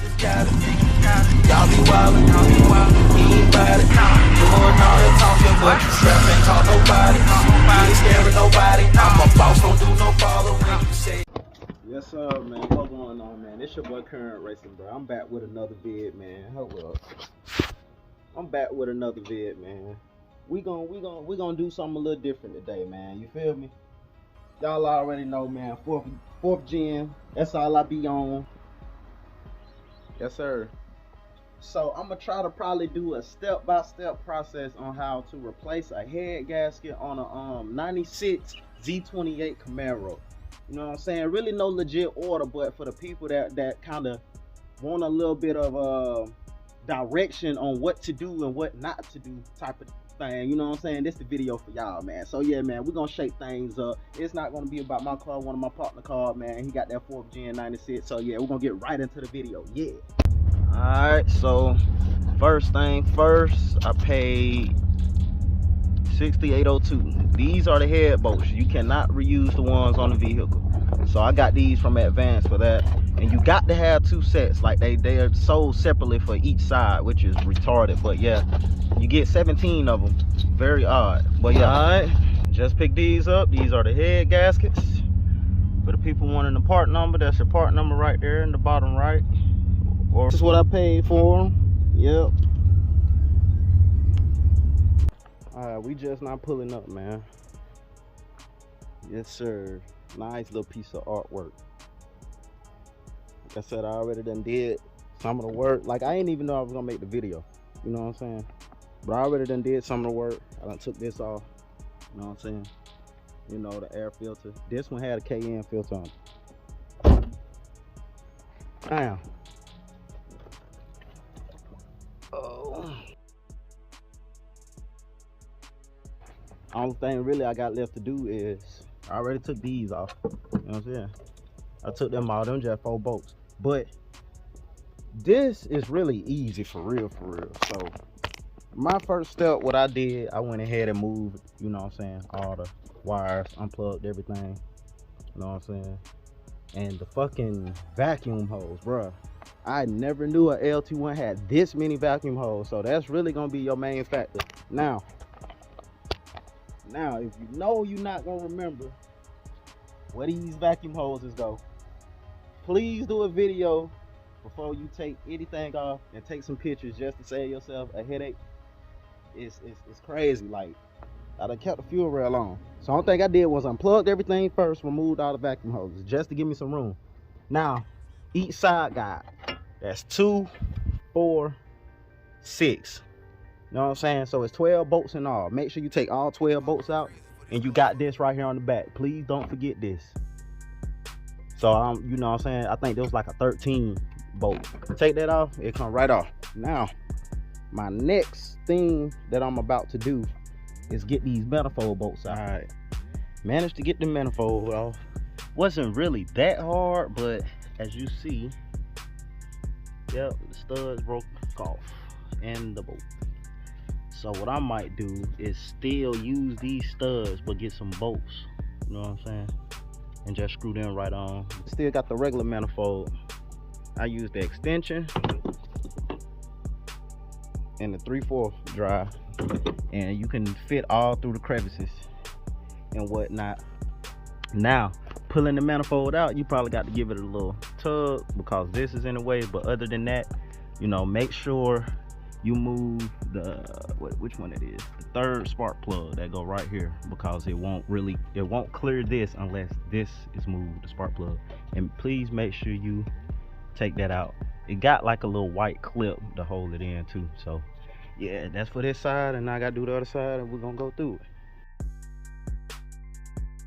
niggas got it. Y'all be wildin', he ain't bout it. Doing all that talking, but you strap ain't call nobody. He ain't scaring nobody. I'm a boss, don't do no follow when you say. Yes sir, man. What's going on, man? It's your boy Current Racing, bro. I'm back with another vid, man. Hold up. I'm back with another vid, man. We gonna do something a little different today, man. You feel me? Y'all already know, man. Fourth gen. That's all I be on. Yes sir. So I'm gonna try to probably do a step-by-step process on how to replace a head gasket on a 96 Z28 Camaro. You know what I'm saying? Really no legit order, but for the people that kind of want a little bit of direction on what to do and what not to do type of thing, you know what I'm saying? This is the video for y'all, man. So yeah, man, we're gonna shake things up. It's not gonna be about my car, one of my partner car, man. He got that 4th gen 96. So yeah, we're gonna get right into the video. Yeah. Alright, so first thing first, I paid $68.02. These are the head bolts. You cannot reuse the ones on the vehicle. So I got these from Advance for that. And you got to have 2 sets. Like they are sold separately for each side, which is retarded. But yeah, you get 17 of them. Very odd. But yeah, alright, just pick these up. These are the head gaskets. For the people wanting the part number, that's your part number right there in the bottom right. Or this is what I paid for them. Yep. Alright, we just not pulling up, man. Yes sir. Nice little piece of artwork. Like I said, I already done did some of the work. Like, I ain't even know I was gonna make the video. You know what I'm saying? But I already done did some of the work. I done took this off. You know what I'm saying? You know, the air filter. This one had a KN filter on it. Damn. Oh. Only thing really I got left to do is I already took these off. You know what I'm saying? I took them out. Them just 4 bolts. But this is really easy for real. So my first step, what I did, I went ahead and moved, you know what I'm saying, all the wires, unplugged everything. You know what I'm saying? And the fucking vacuum hose, bruh. I never knew a Lt1 had this many vacuum holes. So that's really gonna be your main factor. Now, if you know you're not gonna remember where these vacuum hoses go, please do a video before you take anything off and take some pictures just to save yourself a headache. It's crazy. Like, I done kept the fuel rail on. So the only thing I did was unplugged everything first, removed all the vacuum hoses just to give me some room. Now, each side guide, that's 2, 4, 6. You know what I'm saying? So it's 12 bolts in all. Make sure you take all 12 bolts out, and you got this right here on the back. Please don't forget this. So you know what I'm saying? I think there was like a 13 bolt. Take that off, it come right off. Now, my next thing that I'm about to do is get these manifold bolts out. All right, managed to get the manifold off. Wasn't really that hard, but as you see, yep, the studs broke off and the bolt. So what I might do is still use these studs but get some bolts, you know what I'm saying, and just screw them right on. Still got the regular manifold. I use the extension and the 3/4 drive, and you can fit all through the crevices and whatnot. Now, pulling the manifold out, you probably got to give it a little tug because this is in the way, but other than that, you know, make sure you move the, which one it is, the 3rd spark plug that go right here, because it won't clear this unless this is moved, the spark plug. And please make sure you take that out. It got like a little white clip to hold it in too. So yeah, that's for this side, and now I gotta do the other side, and we're gonna go through it.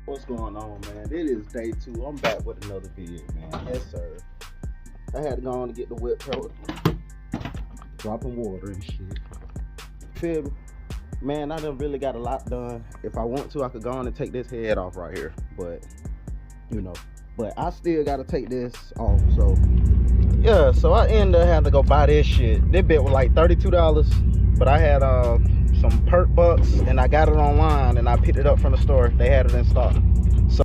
What's going on, man? It is day 2. I'm back with another video, man. Yes sir. I had to go on to get the whip pro, dropping water and shit. Feel me? Man, I done really got a lot done. If I want to, I could go on and take this head off right here, but you know, but I still gotta take this off. So yeah, so I ended up having to go buy this shit. This bit was like $32, but I had some perk bucks and I got it online and I picked it up from the store. They had it in stock. So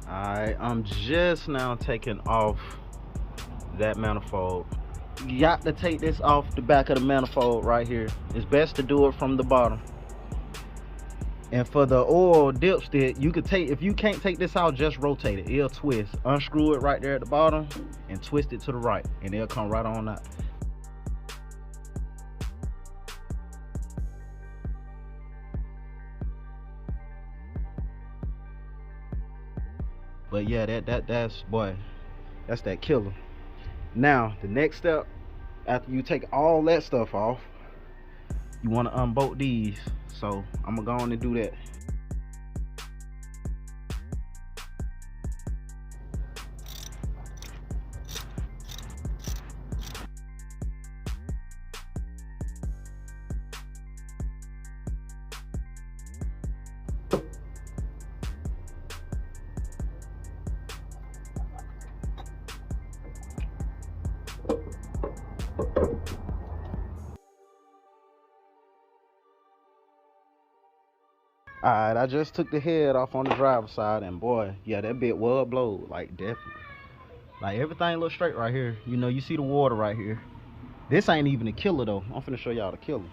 I'm just now taking off that manifold. You got to take this off the back of the manifold right here. It's best to do it from the bottom. And for the oil dipstick, you could take, if you can't take this out, just rotate it. It'll twist. Unscrew it right there at the bottom and twist it to the right, and it'll come right on out. But yeah, that's boy, that's that killer. Now the next step, after you take all that stuff off, you want to unbolt these. So I'm gonna go on and do that. Alright, I just took the head off on the driver's side, and boy, yeah, that bit was blowed, like definitely. Like everything looks straight right here. You know, you see the water right here. This ain't even a killer though. I'm finna show y'all the killer.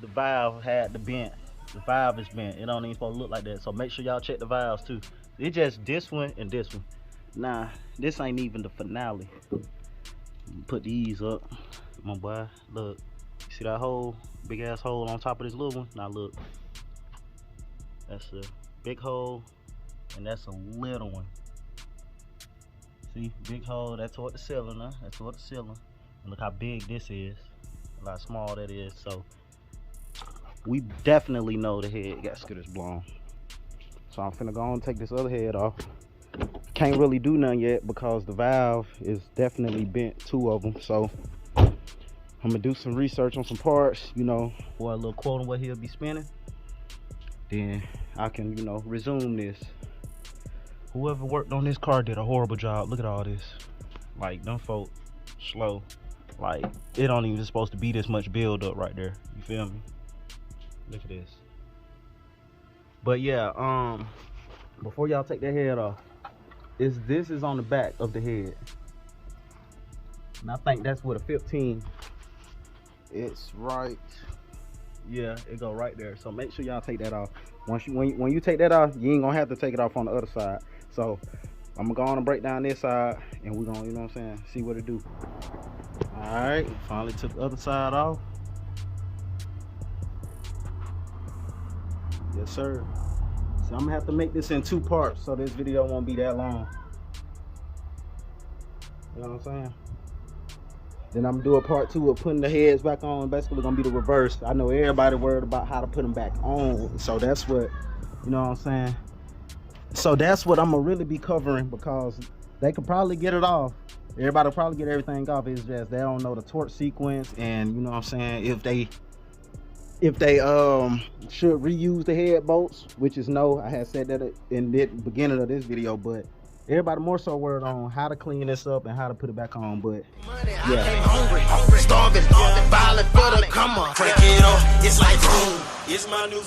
The valve had the bent. The valve is bent. It don't even supposed to look like that. So make sure y'all check the valves too. It just this one and this one. Nah, this ain't even the finale. Put these up. My boy, look. You see that hole? Big ass hole on top of this little one? Now look. That's a big hole, and that's a little one. See, big hole, that's toward the cylinder, that's toward the cylinder. And look how big this is, and how small that is. So we definitely know the head gasket is blown. So I'm finna go on and take this other head off. Can't really do nothing yet because the valve is definitely bent, 2 of them. So I'm gonna do some research on some parts, you know, for a little quote on what he'll be spending. Then I can, you know, resume this. Whoever worked on this car did a horrible job. Look at all this. Like, them folk slow. Like, it don't even supposed to be this much build up right there. You feel me? Look at this. But yeah, before y'all take that head off, this is on the back of the head. And I think that's what a 15. It's right. Yeah, it go right there. So make sure y'all take that off. When you take that off, you ain't gonna have to take it off on the other side. So I'm gonna go on and break down this side, and we're gonna, you know what I'm saying, see what it do. All right, finally took the other side off. Yes, sir. So I'm gonna have to make this in 2 parts, so this video won't be that long. You know what I'm saying? Then I'm gonna do a part 2 of putting the heads back on. Basically gonna be the reverse. I know everybody worried about how to put them back on. So that's what, you know what I'm saying? So that's what I'm gonna really be covering, because they could probably get it off. Everybody will probably get everything off. It's just they don't know the torque sequence, and you know what I'm saying, if they should reuse the head bolts, which is no, I had said that in the beginning of this video, but everybody more so worried on how to clean this up and how to put it back on. But yeah, hungry, starving, violent for the come on, crank it up, it's like boom, it's my new